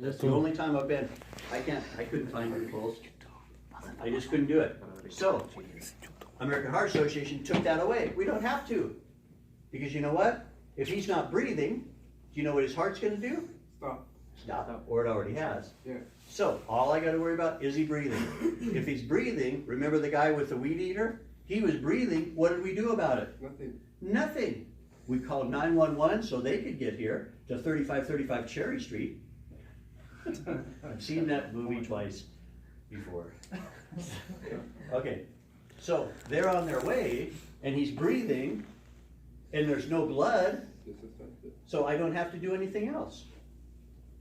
That's the only time I've been. I couldn't find any pulse. I just couldn't do it. So, American Heart Association took that away. We don't have to. Because you know what? If he's not breathing, do you know what his heart's going to do? Stop. Or it already has. Yeah. So, all I got to worry about is he breathing. If he's breathing, remember the guy with the weed eater? He was breathing. What did we do about it? Nothing. Nothing. We called 911 so they could get here to 3535 Cherry Street. I've seen that movie twice before. Okay, so they're on their way, and he's breathing, and there's no blood, so I don't have to do anything else.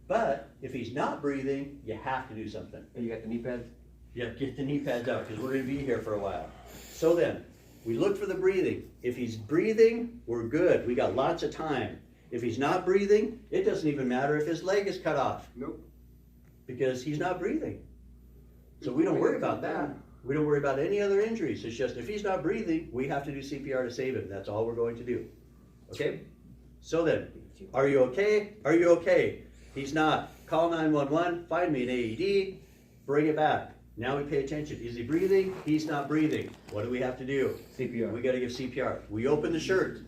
But if he's not breathing, you have to do something. You got the knee pads? Yeah, get the knee pads out, because we're going to be here for a while. So then, we look for the breathing. If he's breathing, we're good. We got lots of time. If he's not breathing, it doesn't even matter if his leg is cut off. Nope. Because he's not breathing. So we don't worry about that. We don't worry about any other injuries. It's just if he's not breathing, we have to do CPR to save him. That's all we're going to do. Okay? So then, are you okay? Are you okay? He's not. Call 911, find me an AED, bring it back. Now we pay attention. Is he breathing? He's not breathing. What do we have to do? CPR. We got to give CPR. We open the shirt.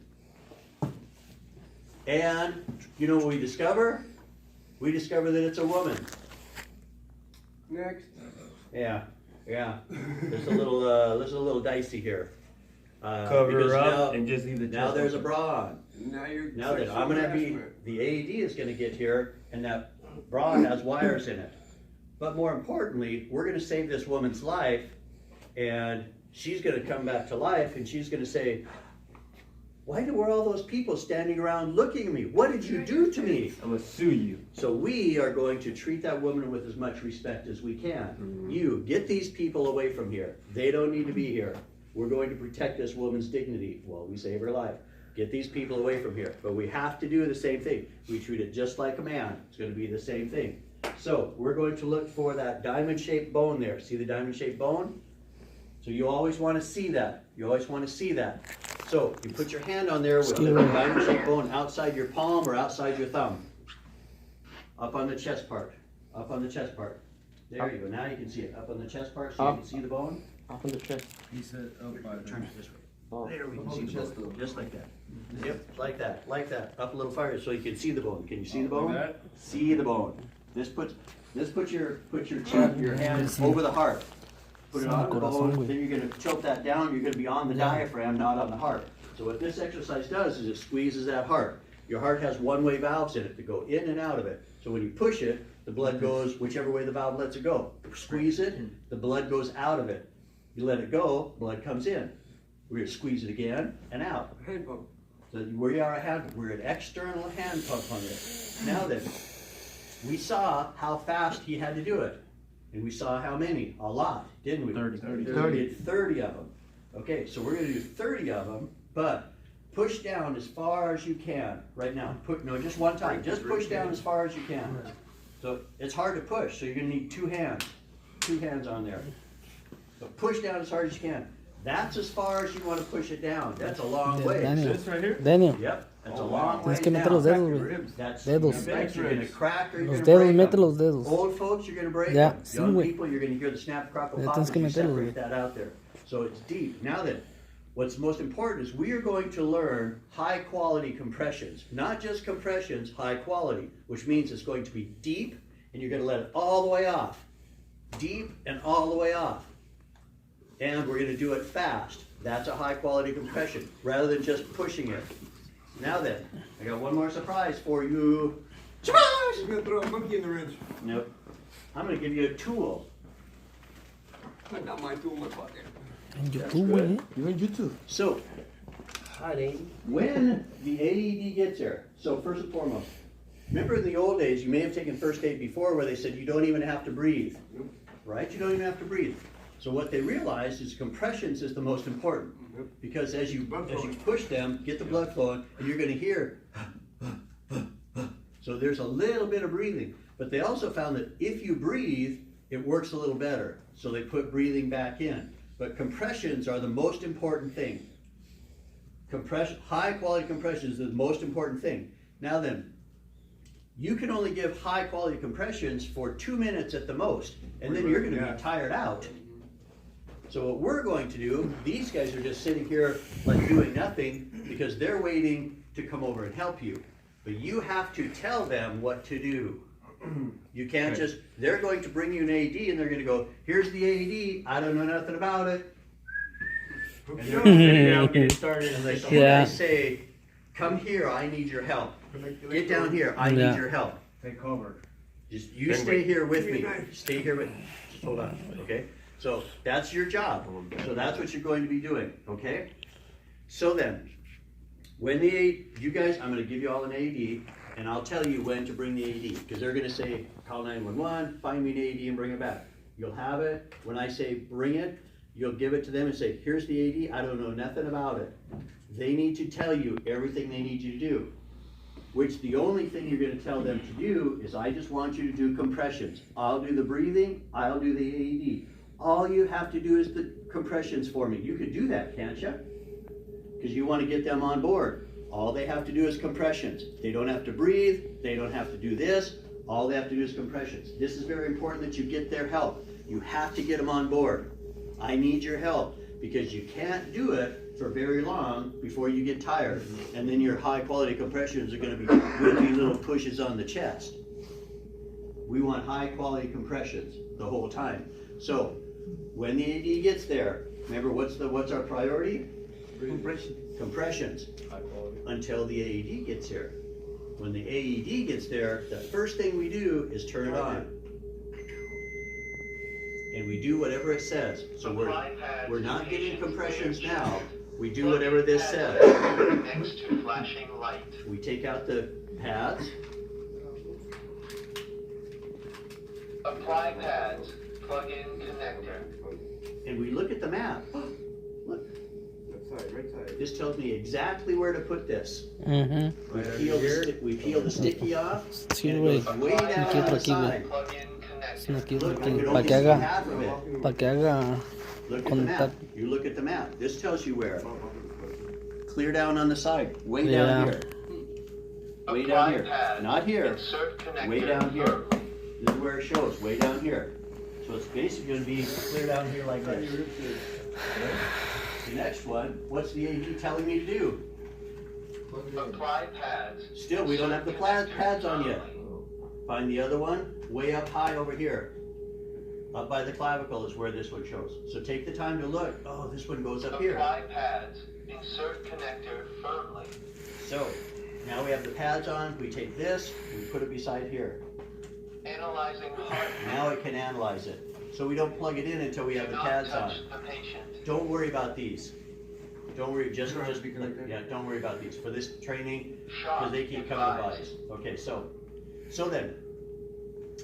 And you know what we discover? We discover that it's a woman. Next. Yeah. There's a little dicey here. Cover because her up now, and just leave the now chest there's a open. bra on. Now that I'm gonna be, the AED is gonna get here, and that bra has wires in it. But more importantly, we're gonna save this woman's life, and she's gonna come back to life, and she's gonna say, why were all those people standing around looking at me? What did you do to me? I'm gonna sue you. So we are going to treat that woman with as much respect as we can. Mm-hmm. You, get these people away from here. They don't need to be here. We're going to protect this woman's dignity while we save her life. Get these people away from here. But we have to do the same thing. We treat it just like a man. It's going to be the same thing. So we're going to look for that diamond-shaped bone there. See the diamond-shaped bone? So you always want to see that. You always want to see that. So you put your hand on there with the diamond-shaped bone outside your palm or outside your thumb. Up on the chest part. Up on the chest part. There you go. Now you can see it. Up on the chest part so you can see the bone. Up on the chest. He said up by Turn it this way. Oh. There we can see the bone. Just like that. Yep, like that. Like that. Up a little farther so you can see the bone. Can you see the bone? Like that? See the bone. This puts your hand over the heart. Put it on the bone, then you're going to tilt that down, you're going to be on the diaphragm, not on the heart. So what this exercise does is it squeezes that heart. Your heart has one-way valves in it that go in and out of it. So when you push it, the blood goes whichever way the valve lets it go. Squeeze it, the blood goes out of it. You let it go, blood comes in. We're going to squeeze it again and out. Hand pump. So we are we're an external hand pump on this. Now then, we saw how fast he had to do it. And we saw how many? A lot, didn't we? 30. We did 30 of them. Okay, so we're going to do 30 of them, but push down as far as you can right now. No, just one time. Just push down as far as you can. So it's hard to push, so you're going to need two hands. Two hands on there. But push down as hard as you can. That's as far as you want to push it down. That's a long way. This right here? Daniel, Yep, that's a long way tienes que meter los down. dedos, güey. That's Dedos. you're going to crack or you're Los going to break dedos, mete them. los dedos. Old folks, you're going to break Ya, them. sí, Young güey. people, you're going to hear the snap, crackle, Ya pop tienes as que you meterlos, separate güey. that out there. So it's deep. Now then, what's most important is we are going to learn high quality compressions. Not just compressions, high quality, which means it's going to be deep and you're going to let it all the way off. Deep and all the way off. And we're going to do it fast. That's a high quality compression, rather than just pushing it. Now then, I got one more surprise for you. He's gonna throw a monkey in the wrench. Nope. I'm going to give you a tool. I got my tool in my pocket. En YouTube, güey. You're in YouTube. So, when the AED gets there, so first and foremost, remember in the old days, you may have taken first aid before where they said you don't even have to breathe. Right? You don't even have to breathe. So what they realized is compressions is the most important. Because as you push them, get the blood flowing, and you're going to hear, so there's a little bit of breathing. But they also found that if you breathe, it works a little better. So they put breathing back in. But compressions are the most important thing. High quality compressions is the most important thing. Now then, you can only give high quality compressions for 2 minutes at the most, and then you're gonna Yeah. be tired out. So what we're going to do, these guys are just sitting here like doing nothing because they're waiting to come over and help you. But you have to tell them what to do. You can't just, they're going to bring you an AED and they're gonna go, here's the AED, I don't know nothing about it. And they're gonna sit down, get started, and they Yeah. say, come here, I need your help. Get down here, I need Yeah. your help. Take cover. Just, you stay here with me, stay here with, just hold on, okay? So that's your job, so that's what you're going to be doing, okay? So then, when you guys, I'm gonna give you all an AED, and I'll tell you when to bring the AED, because they're gonna say, call 911, find me an AED and bring it back. You'll have it, when I say bring it, you'll give it to them and say, here's the AED, I don't know nothing about it. They need to tell you everything they need you to do. Which the only thing you're gonna tell them to do is, I just want you to do compressions. I'll do the breathing, I'll do the AED. All you have to do is the compressions for me. You could do that, can't you? Because you want to get them on board. All they have to do is compressions. They don't have to breathe, they don't have to do this. All they have to do is compressions. This is very important that you get their help. You have to get them on board. I need your help, because you can't do it for very long before you get tired. And then your high quality compressions are gonna be little pushes on the chest. We want high quality compressions the whole time. So, when the AED gets there, remember what's our priority? Compressions. Until the AED gets here. When the AED gets there, the first thing we do is turn it on. And we do whatever it says. So we're not getting compressions now. We do whatever this says. Next to flashing light. We take out the pads. Apply pads. Plug in connector. And we look at the map. Look, Left side, right side. this tells me exactly where to put this. Mm-hmm. We peel the sticky off, Sí, and güey. it goes way down Aquí, on the aquí, güey. side. Plug in Sí, connector. aquí, Look, aquí. we can Para only que see haga, half of it. para que haga Look at the map. contacto. You look at the map. This tells you where. Clear down on the side, way Yeah. down here. Way down Apply here. pad. Not here. Insert connector. Way down here. This is where it shows, way down here. So it's basically gonna be clear down here like this. The next one, what's the AD telling me to do? Apply pads. Still, we don't have the pads on yet. Find the other one, way up high over here. Up by the clavicle is where this one shows. So take the time to look. Oh, this one goes up here. Apply pads. Insert connector firmly. So now we have the pads on. We take this, we put it beside here. Analyzing heart. Now it can analyze it. So we don't plug it in until we have Do the not pads on. touch the patient. Don't worry about these. Don't worry, just be connected. yeah, don't worry about these for this training, Shock because they keep coming by us. advised. Okay, so then,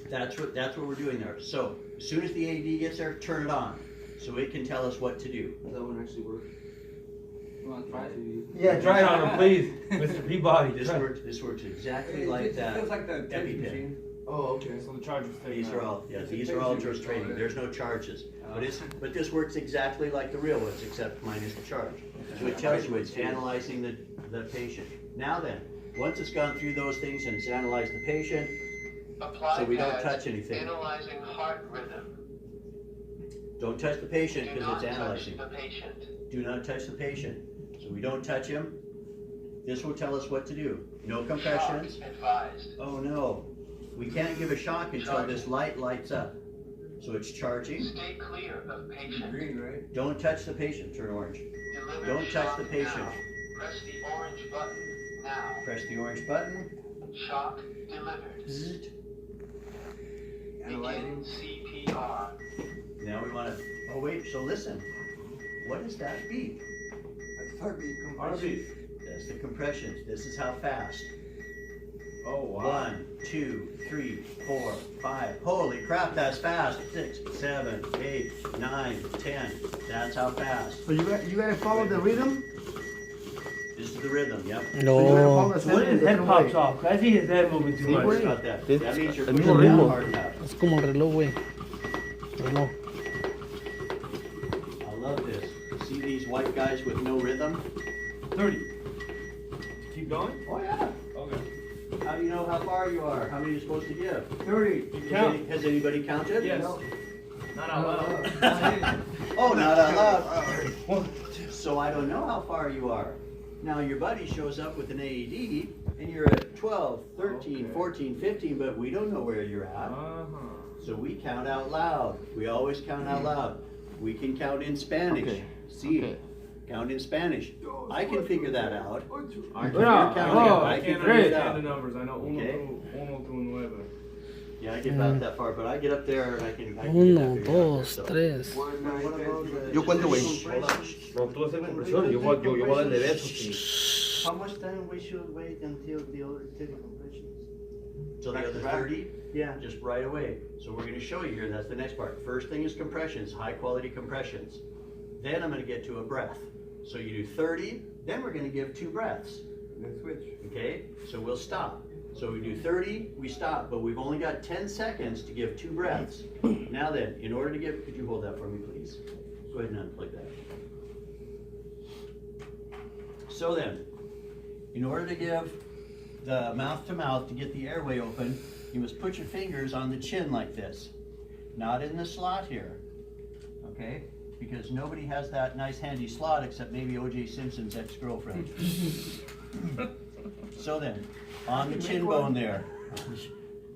that's what we're doing there. So as soon as the AD gets there, turn it on, so it can tell us what to do. Does that one actually work? You want to try it? Yeah, try it on him, please, Mr. Peabody. This works exactly like that. Feels like the tennis EpiPen. machine. Oh, okay. So the charger's taken These are all, yeah, these are all just training. There's no charges. But this works exactly like the real ones, except minus the charge. So it tells you it's analyzing the patient. Now then, once it's gone through those things and it's analyzed the patient, Apply so we don't pads. touch anything. Analyzing heart rhythm. Don't touch the patient Do because not it's touch analyzing. the patient. Do not touch the patient. So we don't touch him. This will tell us what to do. No compressions. Shock advised. Oh no, we can't give a shock until this light lights up. So it's charging. Stay clear of patient. Green, right? Don't touch the patient, turn orange. Deliver Don't touch shock the patient. now. Press the orange button now. Press the orange button. Shock delivered. Zzzt. Begin Analyzing. CPR. Now we want to, oh wait, so listen. What is that beep? That's heartbeat compression. Heartbeat. That's the compressions. This is how fast. Oh, wow. 1, 2, 3, 4, 5. Holy crap, that's fast. 6, 7, 8, 9, 10. That's how fast. So you gotta follow the rhythm? This is the rhythm, yep. So you gotta follow No, the So when his head pops off, I see his head moving too Don't much. worry about that. That means you're el pushing mismo down ritmo. hard enough. Es como el reloj, güey. Reloj. I love this. See these white guys with no rhythm? 30. Keep going? Oh yeah. Okay. How do you know how far you are? How many are you supposed to give? 30. Count. Has anybody counted? Yes. Not out loud. Oh, not out loud. So I don't know how far you are. Now your buddy shows up with an AED and you're at 12, 13, 14, 15, but we don't know where you're at. So we count out loud. We always count out loud. We can count in Spanish. Okay. See, Okay. count in Spanish. I can figure that out. I If you're counting, I I can can't figure it understand out. the numbers. I know Okay. uno tu nueve. Yeah, I get about that far, but I get up there and I can get that Uno, figured out. dos, So- tres. Yo cuento, güey. No, tú haces compresión. Yo voy a darle besos. How much time we should wait until the other 30 compressions? So the other 30, Yeah. just right away. So we're gonna show you here, that's the next part. First thing is compressions, high quality compressions. Then I'm gonna get to a breath. So you do 30, then we're gonna give 2 breaths, Then switch. okay? So we'll stop. So we do 30, we stop, but we've only got 10 seconds to give 2 breaths. Now then, in order to give, could you hold that for me, please? Go ahead and unplug that. So then, in order to give the mouth to mouth, to get the airway open, you must put your fingers on the chin like this. Not in the slot here, okay? Because nobody has that nice handy slot except maybe O.J. Simpson's ex-girlfriend. So then, on the chin bone there.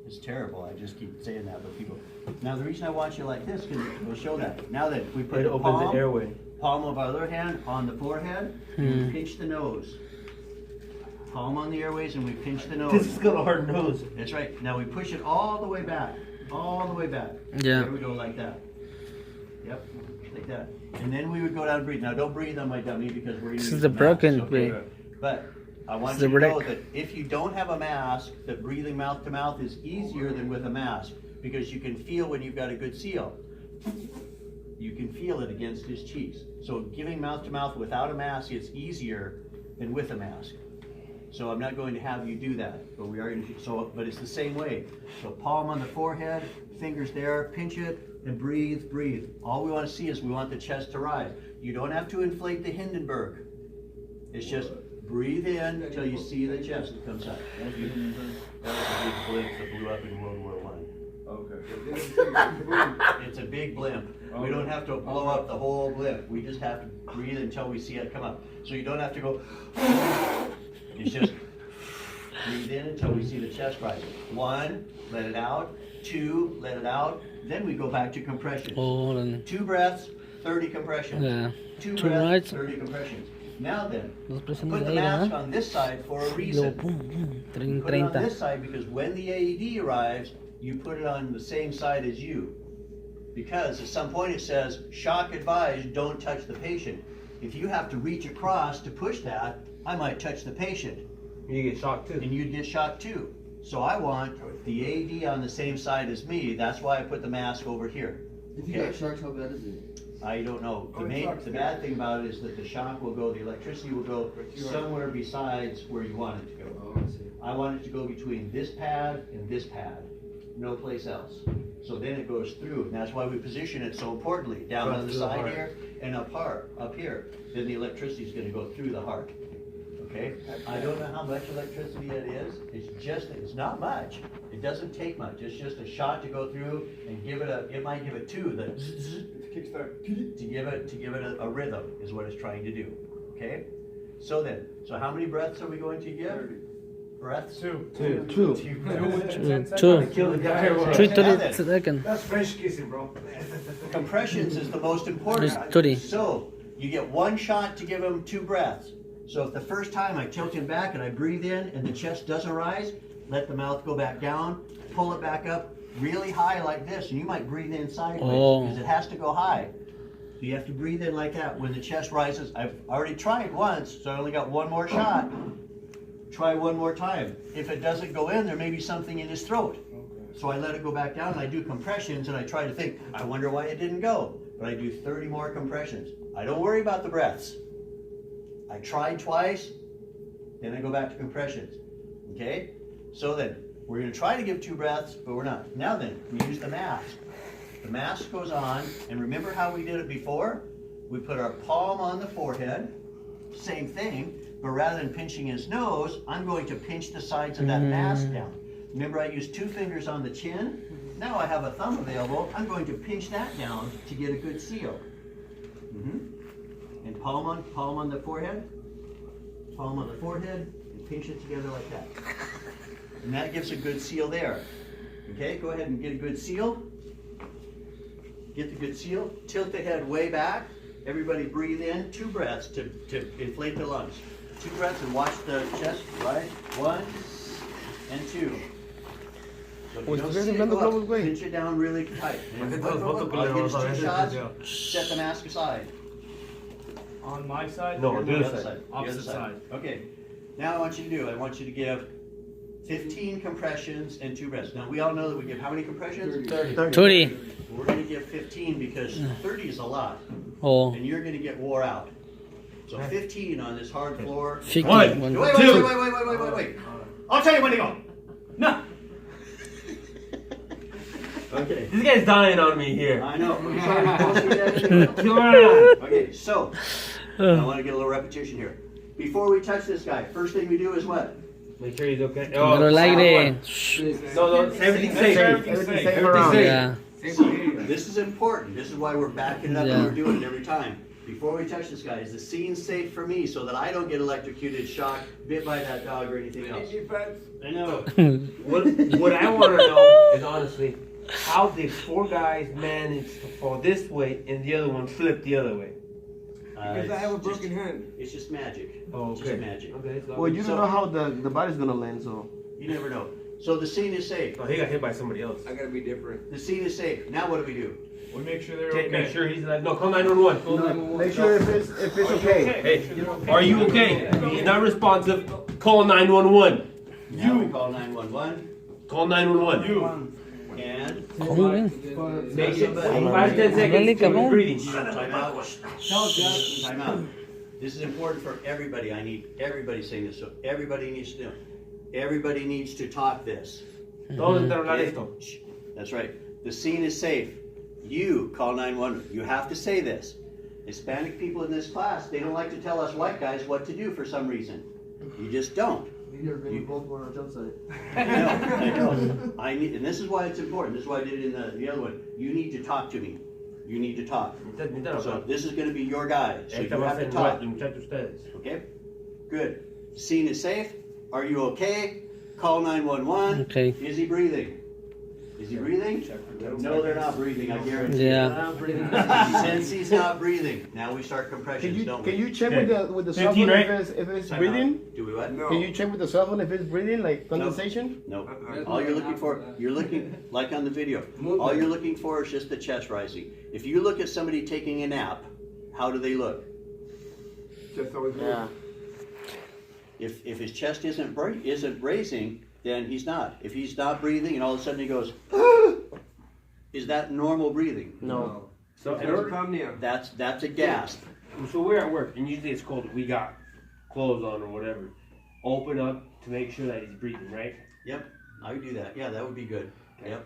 It's terrible, I just keep saying that, but people. Now the reason I want you like this, because we'll show that. Now then, we put It the opens the palm, airway. palm of our other hand on the forehead, and we pinch the nose. Palm on the airways and we pinch the nose. This is got a hard nose. That's right. Now we push it all the way back. All the way back. Yeah. There we go, like that. Yep, like that. And then we would go down and breathe. Now don't breathe on my dummy because we're gonna This use is the mask, broken okay? way. But I want This you is to the know break. that if you don't have a mask, that breathing mouth to mouth is easier than with a mask because you can feel when you've got a good seal. You can feel it against his cheeks. So giving mouth to mouth without a mask is easier than with a mask. So I'm not going to have you do that, but we are going to, but it's the same way. So palm on the forehead, fingers there, pinch it, and breathe, breathe. All we want to see is we want the chest to rise. You don't have to inflate the Hindenburg. It's just breathe in until you see the chest comes up. That was a big blimp that blew up in World War I. Okay. It's a big blimp. We don't have to blow up the whole blimp. We just have to breathe until we see it come up. So you don't have to go. It's just breathe in until we see the chest rise. 1, let it out. 2, let it out. Then we go back to compressions. Oh, then. 2 breaths, 30 compressions. Yeah. 2 Two breaths, rights. 30 compressions. Now then, Dos presiones put de the aire, mask ¿verdad? on this side for a Luego, reason. pum, pum. Put it on 30. this side because when the AED arrives, you put it on the same side as you. Because at some point it says, shock advised, don't touch the patient. If you have to reach across to push that, I might touch the patient You get shocked too. and you'd get shocked too. So I want the AED on the same side as me. That's why I put the mask over here. If you got sharks, how bad is it? I don't know. Oh, it sucks, The yeah. bad thing about it is that the shock will go, the electricity will go somewhere besides where you want it to go. Oh, I see. I want it to go between this pad and this pad, no place else. So then it goes through, and that's why we position it so importantly, down on the Through the side heart. here and up here. Then the electricity is gonna go through the heart, okay? I don't know how much electricity it is, it's not much. It doesn't take much, it's just a shot to go through and it might give it 2, the zzz, Kickstart. to give it a rhythm is what it's trying to do, okay? So how many breaths are we going to give? Breaths? 2. Two breaths. Two. Kill the guy. 3 Now 30 then. seconds. That's French kissing, bro. Compressions is the most important. It's 30. So you get 1 shot to give him 2 breaths. So if the first time I tilt him back and I breathe in and the chest doesn't rise, let the mouth go back down, pull it back up really high like this, and you might breathe in sideways Oh. because it has to go high. So you have to breathe in like that. When the chest rises, I've already tried once, so I only got 1 more shot. Try 1 more time. If it doesn't go in, there may be something in his throat. So I let it go back down and I do compressions and I try to think, I wonder why it didn't go. But I do 30 more compressions. I don't worry about the breaths. I tried twice, then I go back to compressions. Okay? So then, we're gonna try to give 2 breaths, but we're not. Now then, we use the mask. The mask goes on, and remember how we did it before? We put our palm on the forehead, same thing, but rather than pinching his nose, I'm going to pinch the sides of that mask down. Remember, I used 2 fingers on the chin. Now I have a thumb available. I'm going to pinch that down to get a good seal. And palm on the forehead. Palm on the forehead, and pinch it together like that. And that gives a good seal there. Okay, go ahead and get a good seal. Get the good seal. Tilt the head way back. Everybody breathe in 2 breaths to inflate the lungs. 2 breaths and watch the chest, right? 1 and 2. So if you don't see it go up, pinch it down really tight. And I'll give you 2 shots, set the mask aside. On my side? No, or on the other side. Opposite side. Okay, now I want you to give 15 compressions and 2 breaths. Now we all know that we give how many compressions? 30. We're going to give 15 because 30 is a lot, Oh, and you're going to get wore out. So 15 on this hard floor. 50. One. One. Wait. I'll tell you when to go. No! Okay. This guy's dying on me here. I know. I'm sorry, don't see that anymore. Come on. Okay, so I want to get a little repetition here. Before we touch this guy, first thing we do is what? Make sure he's okay. Primero el aire. No, everything's safe. Everything's safe. Everything's safe. Yeah. This is important. This is why we're backing it up and we're doing it every time. Before we touch this guy, is the scene safe for me so that I don't get electrocuted, shocked, bit by that dog or anything else? I know. What I want to know is honestly, how did 4 guys manage to fall this way and the other one flip the other way? Because I have a broken hand. It's just magic. Oh, It's okay. just magic. Okay. Well, you don't know how the body's gonna land, so. You never know. So the scene is safe. Oh, he got hit by somebody else. I gotta be different. The scene is safe. Now what do? We make sure they're Okay, okay. make sure he's alive. No, call 911. Make sure if it's okay. Hey, are you okay? He's not responsive. Call 911. Now we call 911 Call 911. and ¿Cómo ven? Make it somebody 5 10 seconds. cabrón. Breathing. time out. Time out. This is important for everybody. I need everybody saying this. So everybody needs to know. Everybody needs to talk this. Todos entran a hablar esto. Shh. That's right. The scene is safe. You call 911. You have to say this. Hispanic people in this class, they don't like to tell us white guys what to do for some reason. You just don't. I know. I need, and this is why it's important. This is why I did it in the other one. You need to talk to me. You need to talk. So this is going to be your guy. So you have to talk. Okay? Good. Scene is safe. Are you okay? Call 911. Okay. Is he breathing? Is he breathing? No, they're not breathing. I guarantee. Yeah. Since he's not breathing, now we start compressions, don't we? Can you check with the cell 15, phone right? if it's Time breathing? out. Do we what? No. Can you check with the cell phone if it's breathing, like condensation? No. All you're looking for, you're looking, like on the video, all you're looking for is just the chest rising. If you look at somebody taking a nap, how do they look? Just always Yeah. If his chest isn't raising, then he's not. If he's not breathing and all of a sudden he goes, is that normal breathing? No. So, insomnia. That's a gasp. so we're at work, and usually it's cold. We got clothes on or whatever. Open up to make sure that he's breathing, right? Yep, I would do that. Yeah, that would be good. Yep.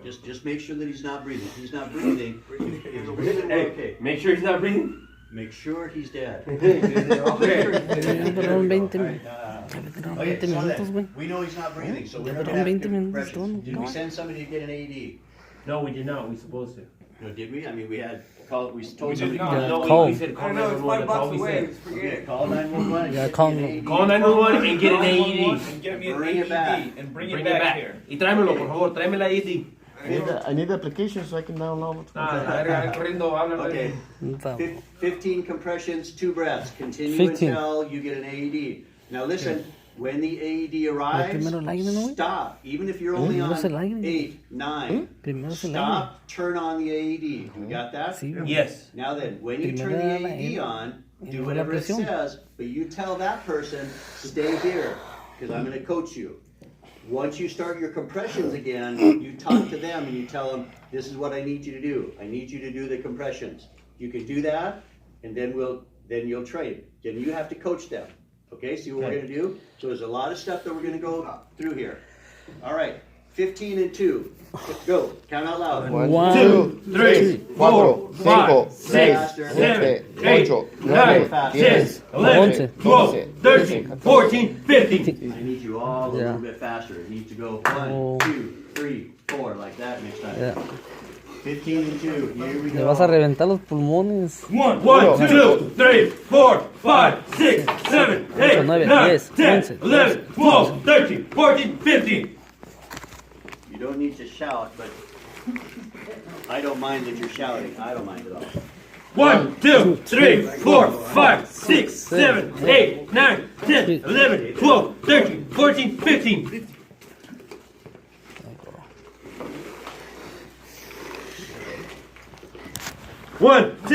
Just make sure that he's not breathing. If he's not breathing, if he's breathing, we're okay. Make sure he's not breathing. Make sure he's dead. Duraron 20 Alright, Duraron okay, 20 so minutos, güey. then, we know he's not breathing, so we're Ya not duraron having 20 minutos, compressions. todo, Did we ¿no? send somebody to get an AED? No, we did not. We supposed to. No, did we? I mean, we told We somebody. did not. Yeah, No, call. we said call I know, it's 911. That's all 5 we bucks away. said. Forget Okay, it. call 911. Yeah, get call an them. AED. Call 911 and get an AED. And get me an Bring it back. AED and bring Bring it back here. Y tráemelo, por favor. Tráeme la AED. I need the application so I can download it. Corriendo, háblale. Okay, Está. 15 compressions, 2 breaths. Continue 15. until you get an AED. Now listen, when the AED arrives, primero el aire, ¿no, güey? stop. Even if you're only Primero on es el aire. 8, 9, Primero es el aire. stop, turn on the AED. You got that? Sí, güey. Yes. Now then, when you Primero turn the la AED aire. on, Y do luego la whatever it presión. says, but you tell that person, stay here, because I'm going to coach you. Once you start your compressions again, you talk to them and you tell them, this is what I need you to do. I need you to do the compressions. You can do that, and then you'll train. Then you have to coach them. Okay, see what we're going to do? So there's a lot of stuff that we're going to go through here. All right, 15 and 2. Go. Count out loud. 1, 2, 2, 3, 4, 5, 6, 7, 8, 9, 10, 11, 12, 13, 14, 15. I need you all a Yeah. little bit faster. It needs to go Oh. 1, 2, 3, 4, like that next time. Ya. 15 and 2. Here we Le vas a go. reventar los pulmones. 1, 2, 3, 4, 5, 6, 7, 8, 9, 9, 10, 10, 11, 12, 13, 14, 15. You don't need to shout, but I don't mind that you're shouting. I don't mind at all. 1, 2, 3, 4, 5, 6, 7, 8, 9, 10, 11, 12, 13, 14, 15. One, two.